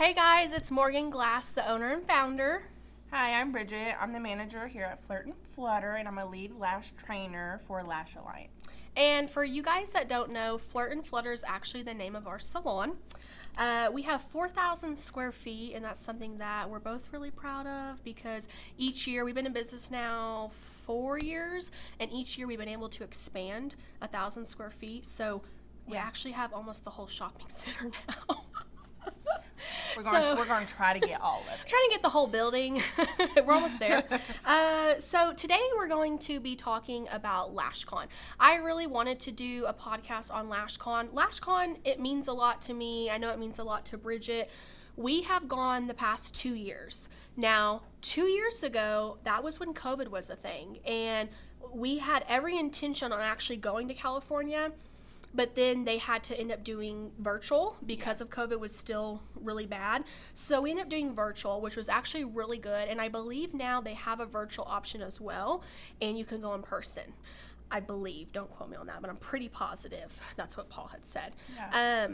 Hey guys, it's Morgan Glass, the owner and founder. Hi, I'm Bridget. I'm the manager here at Flirt and Flutter, and I'm a lead lash trainer for Lash Alliance. And for you guys that don't know, Flirt and Flutter is actually the name of our salon. We have 4,000 square feet, and that's something that we're both really proud of because each year, we've been in business now 4 years, and each year we've been able to expand 1,000 square feet. So we actually have almost the whole shopping center now. We're going to try to get all of it. Trying to get the whole building. We're almost there. So today we're going to be talking about LASH CON. I really wanted to do a podcast on LASH CON. LASH CON, it means a lot to me. I know it means a lot to Bridget. We have gone the past 2 years. Now, 2 years ago, that was when COVID was a thing. And we had every intention on actually going to California. But then they had to end up doing virtual because of COVID was still really bad. So we ended up doing virtual, which was actually really good. And I believe now they have a virtual option as well, and you can go in person. I believe. Don't quote me on that, but I'm pretty positive. That's what Paul had said. Yeah.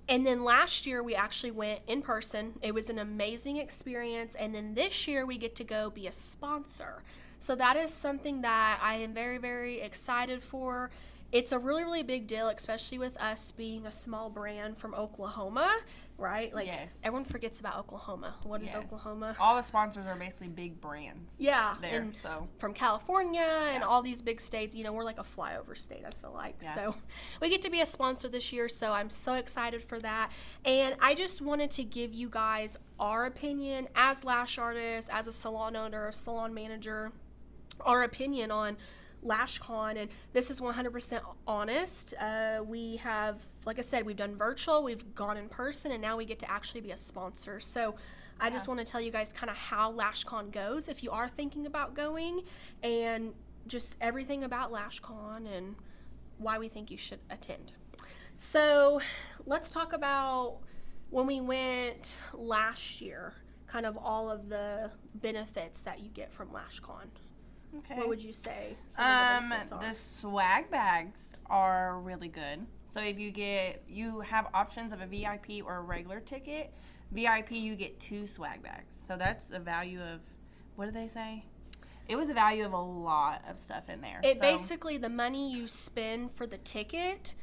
And then last year we actually went in person. It was an amazing experience. And then this year we get to go be a sponsor. So that is something that I am very, very excited for. It's a really, really big deal, especially with us being a small brand from Oklahoma, right? Like, everyone forgets about Oklahoma. What is Oklahoma? All the sponsors are basically big brands. Yeah. There, and so. From California and all these big states, you know, we're like a flyover state, I feel like. Yeah. So we get to be a sponsor this year, so I'm so excited for that. And I just wanted to give you guys our opinion as lash artists, as a salon owner, a salon manager, our opinion on LASH CON, and this is 100% honest. We have, like I said, we've done virtual, we've gone in person, and now we get to actually be a sponsor. So I just want to tell you guys kind of how LASH CON goes if you are thinking about going, and just everything about LASH CON and why we think you should attend. So let's talk about when we went last year, kind of all of the benefits that you get from LASH CON. Okay. What would you say some of the benefits are? The swag bags are really good. So if you have options of a VIP or a regular ticket. VIP, you get 2 swag bags. So that's a value of, what did they say? It was a value of a lot of stuff in there. Basically, the money you spend for the ticket,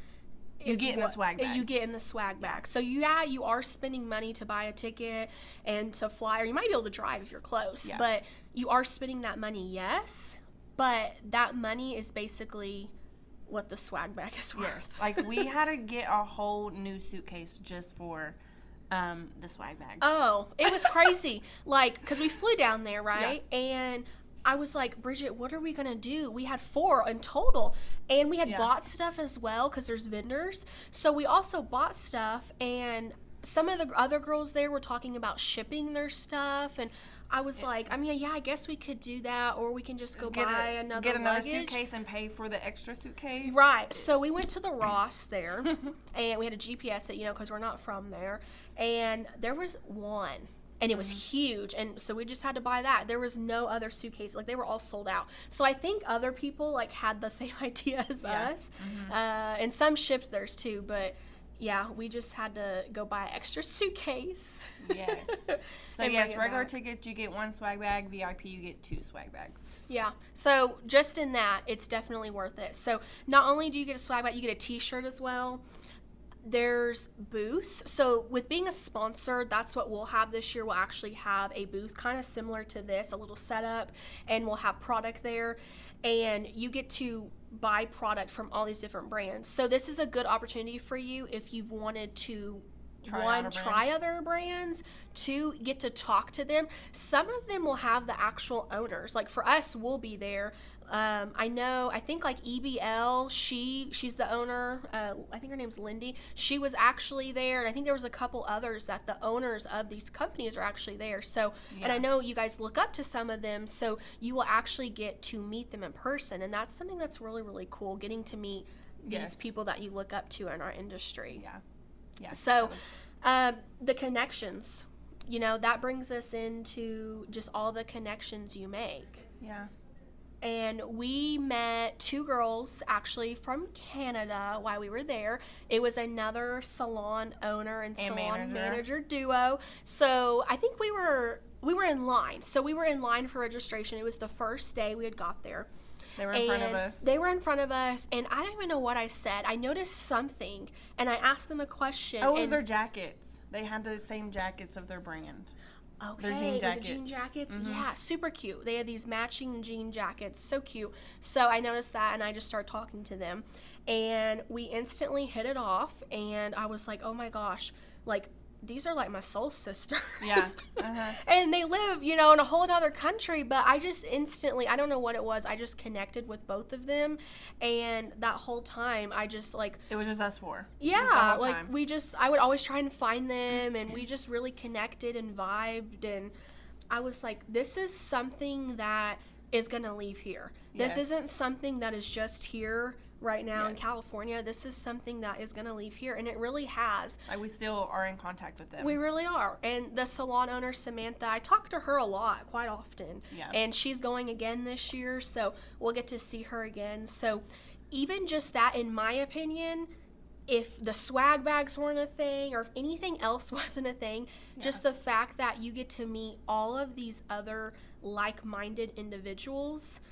you get in the swag bag. You get in the swag bag. So you are spending money to buy a ticket and to fly, or you might be able to drive if you're close, but you are spending that money, yes, but that money is basically what the swag bag is worth. Yes, like we had to get a whole new suitcase just for the swag bags. Oh, it was crazy. Like, because we flew down there, right? Yeah. And I was like, Bridget, what are we going to do? We had 4 in total, and we had bought stuff as well because there's vendors. So we also bought stuff, and some of the other girls there were talking about shipping their stuff, and I was like, I mean, yeah, I guess we could do that, or we can just go buy another luggage. Suitcase and pay for the extra suitcase. Right. So we went to the Ross there, and we had to GPS it, because we're not from there, and there was one. And it was huge, and so we just had to buy that. There was no other suitcase. Like, they were all sold out. So I think other people, like, had the same idea as us. And some shipped theirs, too. But, yeah, we just had to go buy an extra suitcase. Yes. So, yes, regular tickets, you get 1 swag bag. VIP, you get 2 swag bags. Yeah. So just in that, it's definitely worth it. So not only do you get a swag bag, you get a T-shirt as well. There's booths. So with being a sponsor, that's what we'll have this year. We'll actually have a booth kind of similar to this, a little setup, and we'll have product there. And you get to buy product from all these different brands. So this is a good opportunity for you if you've wanted to try other brands, 2, get to talk to them. Some of them will have the actual owners. Like for us, we'll be there. I think like EBL, she's the owner. I think her name's Lindy. She was actually there, and I think there was a couple others that the owners of these companies are actually there. So, and I know you guys look up to some of them, so you will actually get to meet them in person, and that's something that's really, really cool, getting to meet these people that you look up to in our industry. Yeah. So, the connections, that brings us into just all the connections you make. Yeah. and we met 2 girls actually from Canada while we were there. It was another salon owner and salon manager duo. So I think we were in line. So we were in line for registration. It was the first day we had got there. They were in front of us. They were in front of us, and I don't even know what I said. I noticed something, and I asked them a question. Oh, it was their jackets. They had the same jackets of their brand. Okay, their jean jackets. Was it jean jackets? Mm-hmm. Yeah, super cute. They had these matching jean jackets, so cute. So I noticed that, and I just started talking to them, and we instantly hit it off, and I was like, oh my gosh, like, these are like my soul sisters. Yeah. Uh-huh. And they live, in a whole other country, but I just instantly, I don't know what it was, I just connected with both of them, and that whole time, I just, like... It was just us 4. Yeah, like, I would always try and find them, and we just really connected and vibed, and I was like, this is something that is going to leave here. This isn't something that is just here right now in California. This is something that is going to leave here, and it really has. Like, we still are in contact with them. We really are. And the salon owner, Samantha, I talk to her a lot, quite often. Yeah. And she's going again this year, so we'll get to see her again. So even just that, in my opinion, if the swag bags weren't a thing or if anything else wasn't a thing, just the fact that you get to meet all of these other like-minded individuals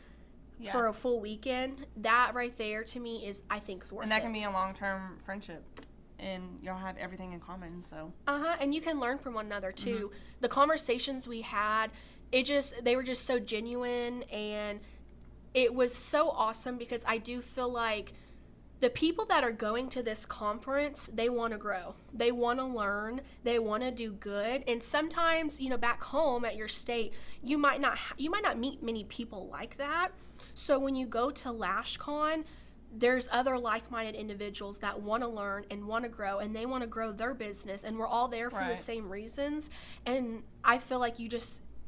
for a full weekend, that right there to me is, I think, is worth it. And that can be a long-term friendship, and y'all have everything in common, so. And you can learn from one another too. Mm-hmm. The conversations we had, they were just so genuine, and it was so awesome because I do feel like the people that are going to this conference, they want to grow. They want to learn. They want to do good. And sometimes, back home at your state, you might not meet many people like that. So when you go to LASH CON, there's other like-minded individuals that want to learn and want to grow, and they want to grow their business, and we're all there for the same reasons. And I feel like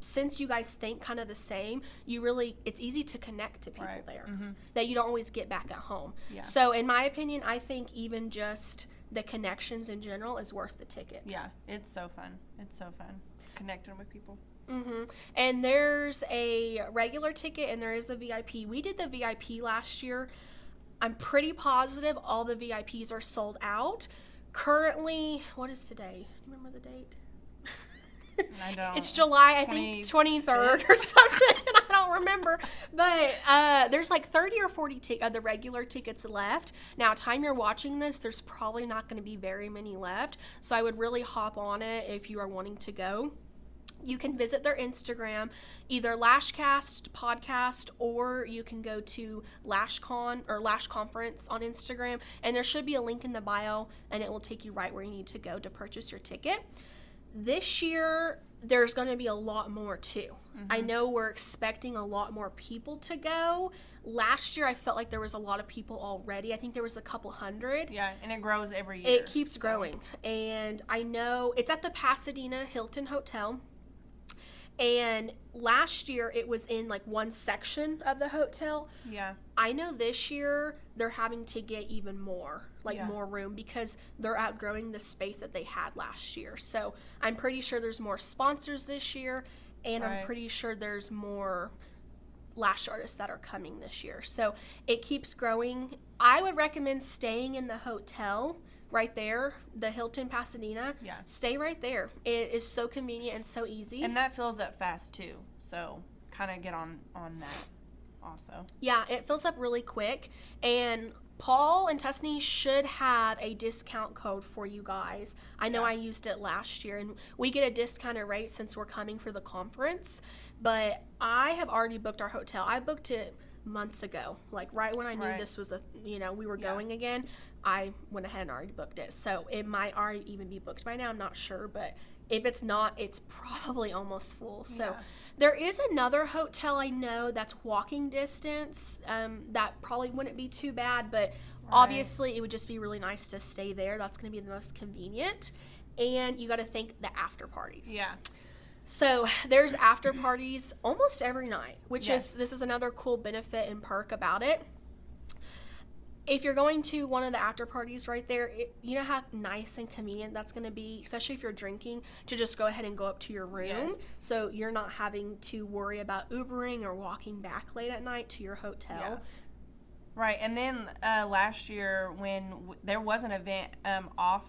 since you guys think kind of the same, it's easy to connect to people there that you don't always get back at home. Yeah. So in my opinion, I think even just the connections in general is worth the ticket. Yeah, it's so fun. It's so fun connecting with people. Mm-hmm. And there's a regular ticket and there is a VIP. We did the VIP last year. I'm pretty positive all the VIPs are sold out. Currently, what is today? Do you remember the date? I don't. It's July, I think, 23rd or something. I don't remember. But there's like 30 or 40 of the regular tickets left. Now, time you're watching this, there's probably not going to be very many left. So I would really hop on it if you are wanting to go. You can visit their Instagram, either Lashcast podcast, or you can go to LASH CON or LASH Conference on Instagram. And there should be a link in the bio, and it will take you right where you need to go to purchase your ticket. This year, there's going to be a lot more, too. Mm-hmm. I know we're expecting a lot more people to go. Last year, I felt like there was a lot of people already. I think there was a couple hundred. Yeah, and it grows every year. It keeps growing. And I know it's at the Pasadena Hilton Hotel. And last year, it was in, like, one section of the hotel. Yeah. I know this year, they're having to get even more, more room, because they're outgrowing the space that they had last year. So I'm pretty sure there's more sponsors this year, and I'm pretty sure there's more lash artists that are coming this year. So it keeps growing. I would recommend staying in the hotel right there, the Hilton Pasadena. Yeah. Stay right there. It is so convenient and so easy. And that fills up fast too. So kind of get on that also. Yeah, it fills up really quick. And Paul and Tusney should have a discount code for you guys. I know I used it last year, and we get a discounted rate since we're coming for the conference. But I have already booked our hotel. I booked it months ago, like right when I knew this was we were going again. I went ahead and already booked it, so it might already even be booked by now. I'm not sure, but if it's not, it's probably almost full. So there is another hotel I know that's walking distance that probably wouldn't be too bad, but obviously it would just be really nice to stay there. That's going to be the most convenient. And you got to think the after parties. Yeah. So there's after parties almost every night, which this is another cool benefit and perk about it. if you're going to one of the after parties right there, you know how nice and convenient that's going to be, especially if you're drinking, to just go ahead and go up to your room. Yes. So you're not having to worry about Ubering or walking back late at night to your hotel. Yeah. Right. And then last year when there was an event off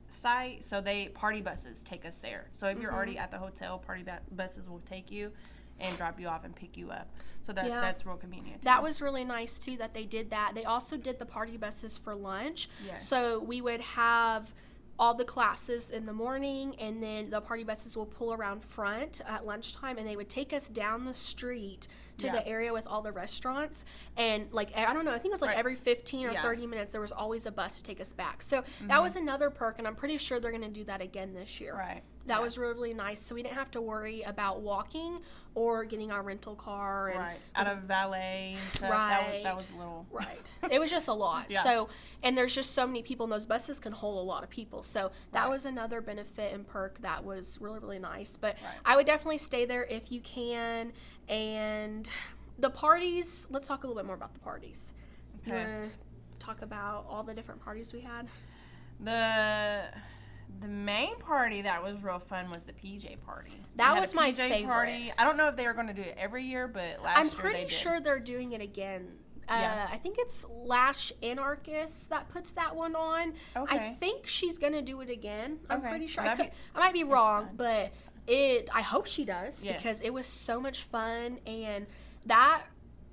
site, so party buses take us there. So if you're already at the hotel, party buses will take you and drop you off and pick you up. So that's real convenient. That was really nice too that they did that. They also did the party buses for lunch. Yes. So we would have all the classes in the morning, and then the party buses will pull around front at lunchtime, and they would take us down the street to the area with all the restaurants. And like, I don't know, I think it was like every 15 or 30 minutes there was always a bus to take us back. So that was another perk, and I'm pretty sure they're going to do that again this year. Right. That was really nice. So we didn't have to worry about walking or getting our rental car. And out of valet and stuff. That was a little... Right. It was just a lot. Yeah. So, and there's just so many people, and those buses can hold a lot of people. So that was another benefit and perk that was really, really nice. But I would definitely stay there if you can. And the parties, let's talk a little bit more about the parties. Okay. You want to talk about all the different parties we had? The main party that was real fun was the PJ party. That was my favorite. Party. I don't know if they were going to do it every year, but last year they did. I'm pretty sure they're doing it again. I think it's Lash Anarchist that puts that one on. Okay. I think she's going to do it again. I'm pretty sure. Well, I might be wrong, but I hope she does, yes, because it was so much fun. And that,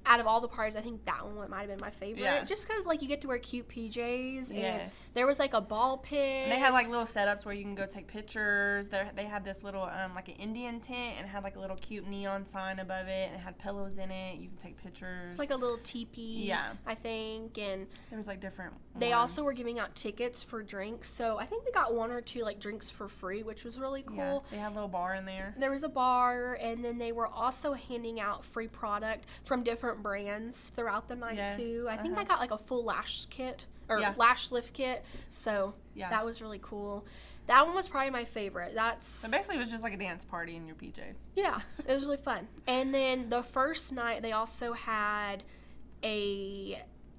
out of all the parties, I think that one might have been my favorite. Yeah. Just because, like, you get to wear cute PJs. Yes. And there was, like, a ball pit. And they had, like, little setups where you can go take pictures. They had this little, like, an Indian tent, and had, like, a little cute neon sign above it, and it had pillows in it. You can take pictures. It's like a little teepee, I think. And there was, like, different they ones. also were giving out tickets for drinks. So I think we got 1 or 2, like, drinks for free, which was really cool. Yeah, they had a little bar in there. There was a bar, and then they were also handing out free product from different brands throughout the night, too. I think I got, like, a full lash kit, or lash lift kit. So that was really cool. That one was probably my favorite. So basically it was just like a dance party in your PJs. Yeah, it was really fun. And then the first night, they also had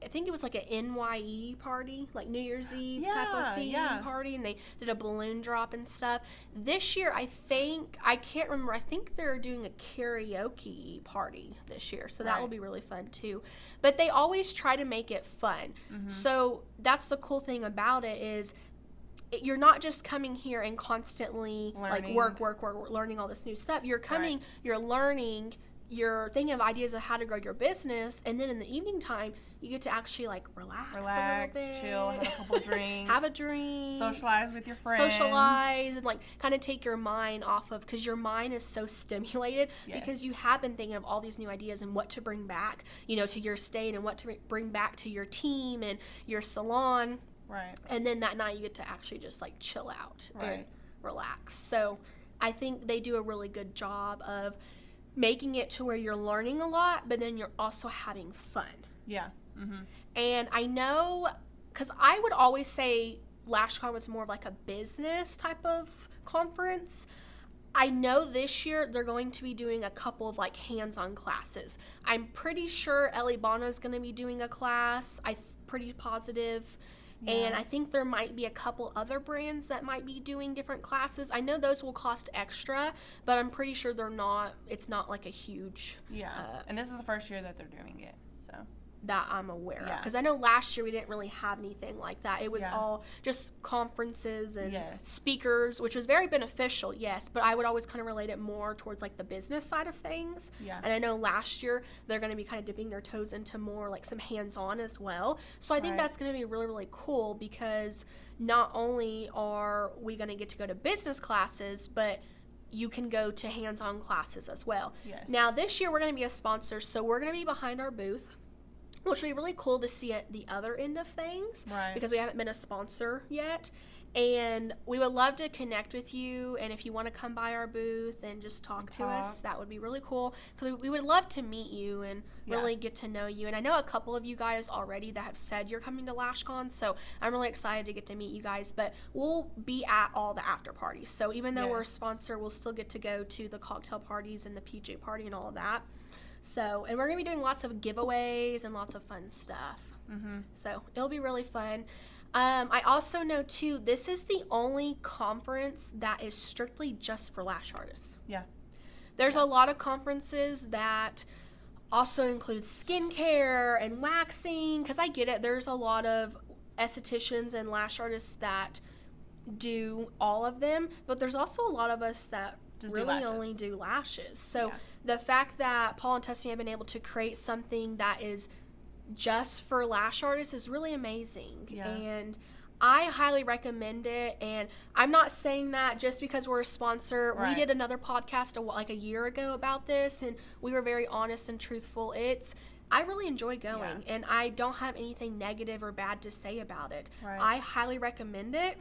I think it was like an NYE party, like New Year's Eve type of theme party, and they did a balloon drop and stuff. This year, I can't remember, I think they're doing a karaoke party this year, so that will be really fun too. But they always try to make it fun. So that's the cool thing about it is you're not just coming here and constantly learning. like work, learning all this new stuff. You're coming, you're learning, you're thinking of ideas of how to grow your business, and then in the evening time, you get to actually like relax a little bit, chill, have a couple drinks, have a drink, socialize with your friends, and like kind of take your mind off of, because your mind is so stimulated because you have been thinking of all these new ideas and what to bring back, to your state, and what to bring back to your team and your salon. Right. And then that night you get to actually just like chill out and relax. So I think they do a really good job of making it to where you're learning a lot, but then you're also having fun. Yeah. And I know, because I would always say Lash Con was more of like a business type of conference. I know this year they're going to be doing a couple of like hands-on classes. I'm pretty sure Ellie Bono is going to be doing a class. I'm pretty positive. Yeah. And I think there might be a couple other brands that might be doing different classes. I know those will cost extra, but I'm pretty sure it's not like a huge... and this is the first year that they're doing it, so... That I'm aware of. Because I know last year we didn't really have anything like that. It was all just conferences and speakers, which was very beneficial, but I would always kind of relate it more towards like the business side of things. And I know last year they're going to be kind of dipping their toes into more like some hands-on as well. So I think that's going to be really, really cool, because not only are we going to get to go to business classes, but you can go to hands-on classes as well. Now this year we're going to be a sponsor, so we're going to be behind our booth, which would be really cool to see at the other end of things, because we haven't been a sponsor yet. And we would love to connect with you, and if you want to come by our booth and just talk to us, that would be really cool, because we would love to meet you and really get to know you. And I know a couple of you guys already that have said you're coming to Lash Con, so I'm really excited to get to meet you guys. But we'll be at all the after parties, so even though we're a sponsor, we'll still get to go to the cocktail parties and the PJ party and all of that. So, and we're going to be doing lots of giveaways and lots of fun stuff. So it'll be really fun. I also know, too, this is the only conference that is strictly just for lash artists. Yeah. There's a lot of conferences that also include skincare and waxing, because I get it. There's a lot of estheticians and lash artists that do all of them, but there's also a lot of us that Just really only do lashes. So the fact that Paul and Tessy have been able to create something that is just for lash artists is really amazing. Yeah. And I highly recommend it. And I'm not saying that just because we're a sponsor. Right. We did another podcast like a year ago about this, and we were very honest and truthful. I really enjoy going, and I don't have anything negative or bad to say about it. Right. I highly recommend it.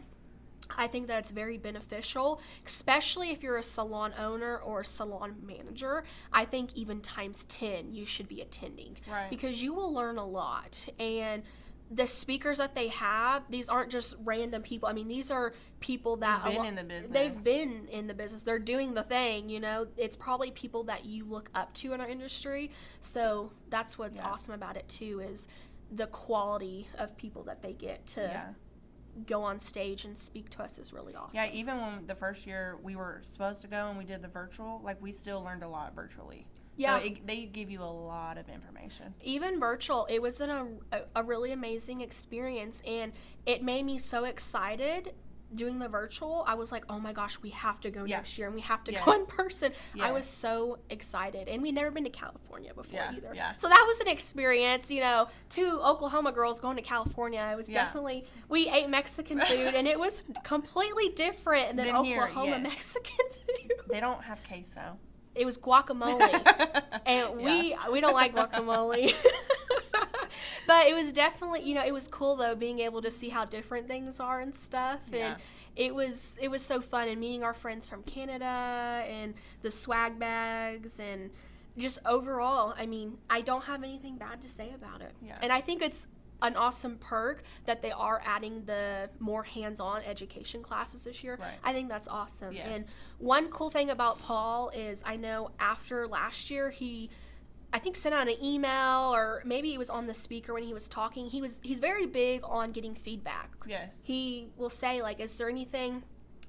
I think that it's very beneficial, especially if you're a salon owner or a salon manager. I think even times 10 you should be attending, Right. because you will learn a lot. And the speakers that they have, these aren't just random people. I mean, these are people that They've been in the business. They've been in the business. They're doing the thing, you know. It's probably people that you look up to in our industry. So that's what's awesome about it too, is the quality of people that they get to go on stage and speak to us is really awesome. Yeah, even when the first year we were supposed to go and we did the virtual, like, we still learned a lot virtually. Yeah. So they give you a lot of information. Even virtual, it was a really amazing experience, and it made me so excited doing the virtual. I was like, oh my gosh, we have to go next year, and we have to go in person. I was so excited. And we'd never been to California before either. Yeah. So that was an experience, you know, two Oklahoma girls going to California. It was definitely, we ate Mexican food, and it was completely different than Oklahoma Mexican food. They don't have queso. It was guacamole, and we don't like guacamole. But it was definitely, you know, it was cool though, being able to see how different things are and stuff. And it was so fun, and meeting our friends from Canada and the swag bags, and just overall, I mean, I don't have anything bad to say about it. And I think it's an awesome perk that they are adding the more hands-on education classes this year. I think that's awesome. And one cool thing about Paul is, I know after last year, he, I think, sent out an email, or maybe he was on the speaker when he was talking. He's very big on getting feedback. He will say, like, is there anything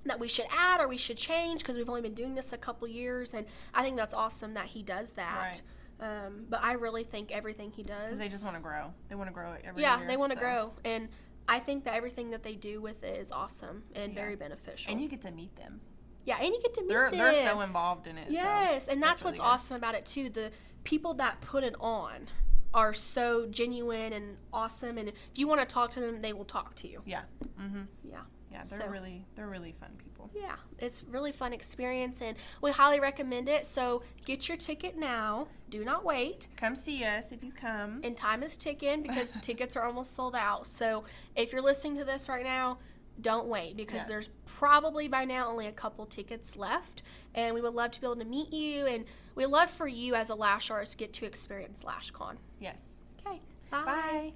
that we should add or we should change, because we've only been doing this a couple years, and I think that's awesome that he does that. But I really think everything he does, because they just want to grow. They want to grow it every year. Yeah, they want to grow, and I think that everything that they do with it is awesome and very beneficial. And you get to meet them. Yeah, and you get to meet them. They're so involved in it. Yes, so and that's what's really awesome about it too. The people that put it on are so genuine and awesome, and if you want to talk to them, they will talk to you. Yeah. Yeah, they're really fun people. Yeah, it's really fun experience, and we highly recommend it. So get your ticket now. Do not wait. Come see us if you come. And time is ticking, because tickets are almost sold out. So if you're listening to this right now, don't wait, because there's probably by now only a couple tickets left, and we would love to be able to meet you, and we'd love for you as a lash artist to get to experience LASH CON. Yes. Okay, bye.